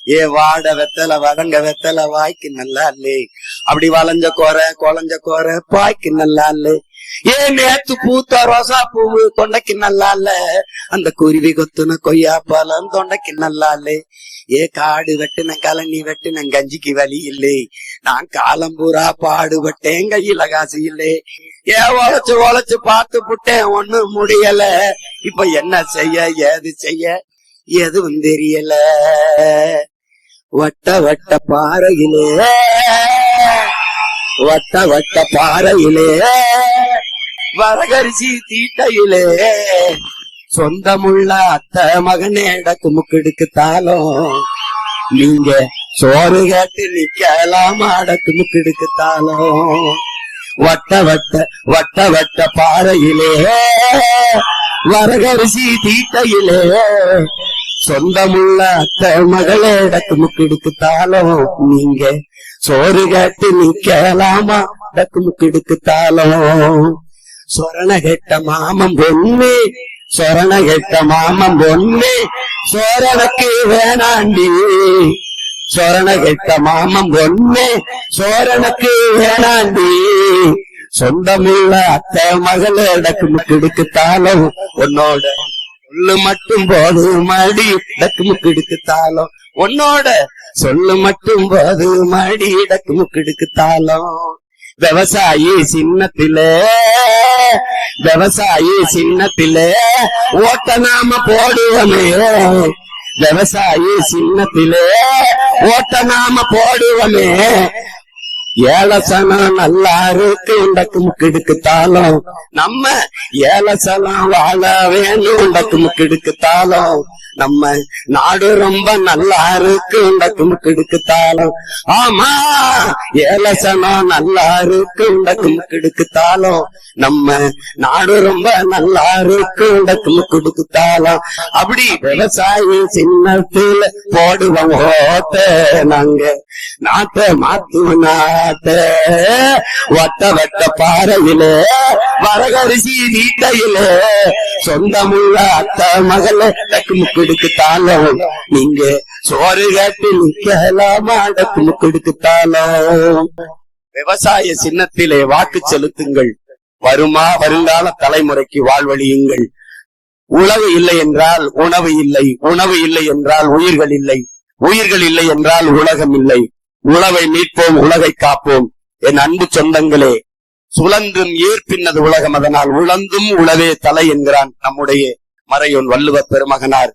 ஏ வாட வெத்தல வதங்க வெத்தல வாய்க்கு நல்லா இல்லே, அப்படி வளைஞ்ச கோர குழஞ்ச கோர பாய்க்கு நல்லா இல்ல. ஏ நேத்து பூத்த ரோசா பூவு தொண்டைக்கு நல்லா இல்ல, அந்த குருவி கொத்துன கொய்யா பழம் தொண்டைக்கு நல்லா இல்ல. ஏ காடு வெட்டின கலனி வெட்டின கஞ்சிக்கு வலி இல்லை, நான் காலம்பூரா பாடுபட்டேன் கையில காசு இல்லை. ஏ உழைச்சு உழைச்சு பார்த்து புட்டேன் ஒண்ணு முடியல, இப்ப என்ன செய்ய ஏது செய்ய எதுவும் தெரியல. வட்ட வட்ட பாறையிலே வட்ட வட்ட பாறையிலே வரகரிசி தீட்டையிலே சொந்தமுள்ள அத்தை மகனேட குமுக்கிடுக்கு தாளம், நீங்க சோறு கேட்டு நிக்கலாம் ஆட குமுக்கிடுக்கு தாளம். வட்ட வட்ட வட்ட வட்ட பாறையிலே வரகரிசி தீட்டையிலே சொந்தமுள்ள அத்தை மகளேட குமுக்கிடுக்கு தாளம், நீங்க சோறு கேட்டு நிக்கலாமா டக்குமுக்கிடுக்கு தாளம். சொரண கெட்ட மாமம் பொண்ணு சொரண கெட்ட மாமம் பொண்ணு சோரனுக்கு வேணாண்டி, சொரண கெட்ட மாமம் பொண்ணு சோரனுக்கு வேணாண்டி, சொந்தமுள்ள அத்தை மகளேட குமுக்கிடுக்கு தாளம், உன்னோட சொல்லு மட்டும் போது மடி டக்குமுக்கிடுக்கு தாளம், உன்னோட சொல்லு மட்டும் போது மடி டக்குமுக்கிடுக்கு தாளம். விவசாயி சின்னத்திலே விவசாயி சின்னத்திலே ஓட்ட நாம போடுவமே, விவசாயி சின்னத்திலே ஓட்ட நாம போடுவமே, ஏலசனம் நல்லா இருக்கு டக்குமுக்கிடுக்கு தாளம், நம்ம ஏலசனம் வாழ வேணும் டக்குமுக்கிடுக்கு தாளம், நம்ம நாடு ரொம்ப நல்லா இருக்கு டக்குமுக்கிடுக்கு தாளம். ஆமா ஏலசனம் நல்லா இருக்கு டக்குமுக்கிடுக்கு தாளம், நம்ம நாடு ரொம்ப நல்லா இருக்கு டக்குமுக்கிடுக்கு தாளம். அப்படி விவசாயி சின்னத்துல போடுவோம் ஓட்ட, நாங்க நாட்டை மாத்துவோம் நாட்ட. வட்ட வட்ட பாறையிலே வரகரிசி வீட்டையிலே சொந்தமுள்ள அத்தை மகள டக்குமுக்கிடுக்கு தாளம், நீங்க சோறு கேட்டு நிக்கலாமா டக்குமுக்கிடுக்கு தாளம். விவசாய சின்னத்திலே வாக்கு செலுத்துங்கள், வருங்கால தலைமுறைக்கு வாழ்வழியுங்கள். உழவு இல்லை என்றால் உணவு இல்லை, உணவு இல்லை என்றால் உயிர்கள் இல்லை, உயிர்கள் இல்லை என்றால் உலகம் இல்லை. உழவை மீட்போம், உலகை காப்போம். என் அன்பு சொந்தங்களே, சுழன்றும் ஏற்பின்னது உலகம், அதனால் உழந்தும் உழவே தலை என்கிறான் நம்முடைய மறையோன் வள்ளுவ பெருமகனார்.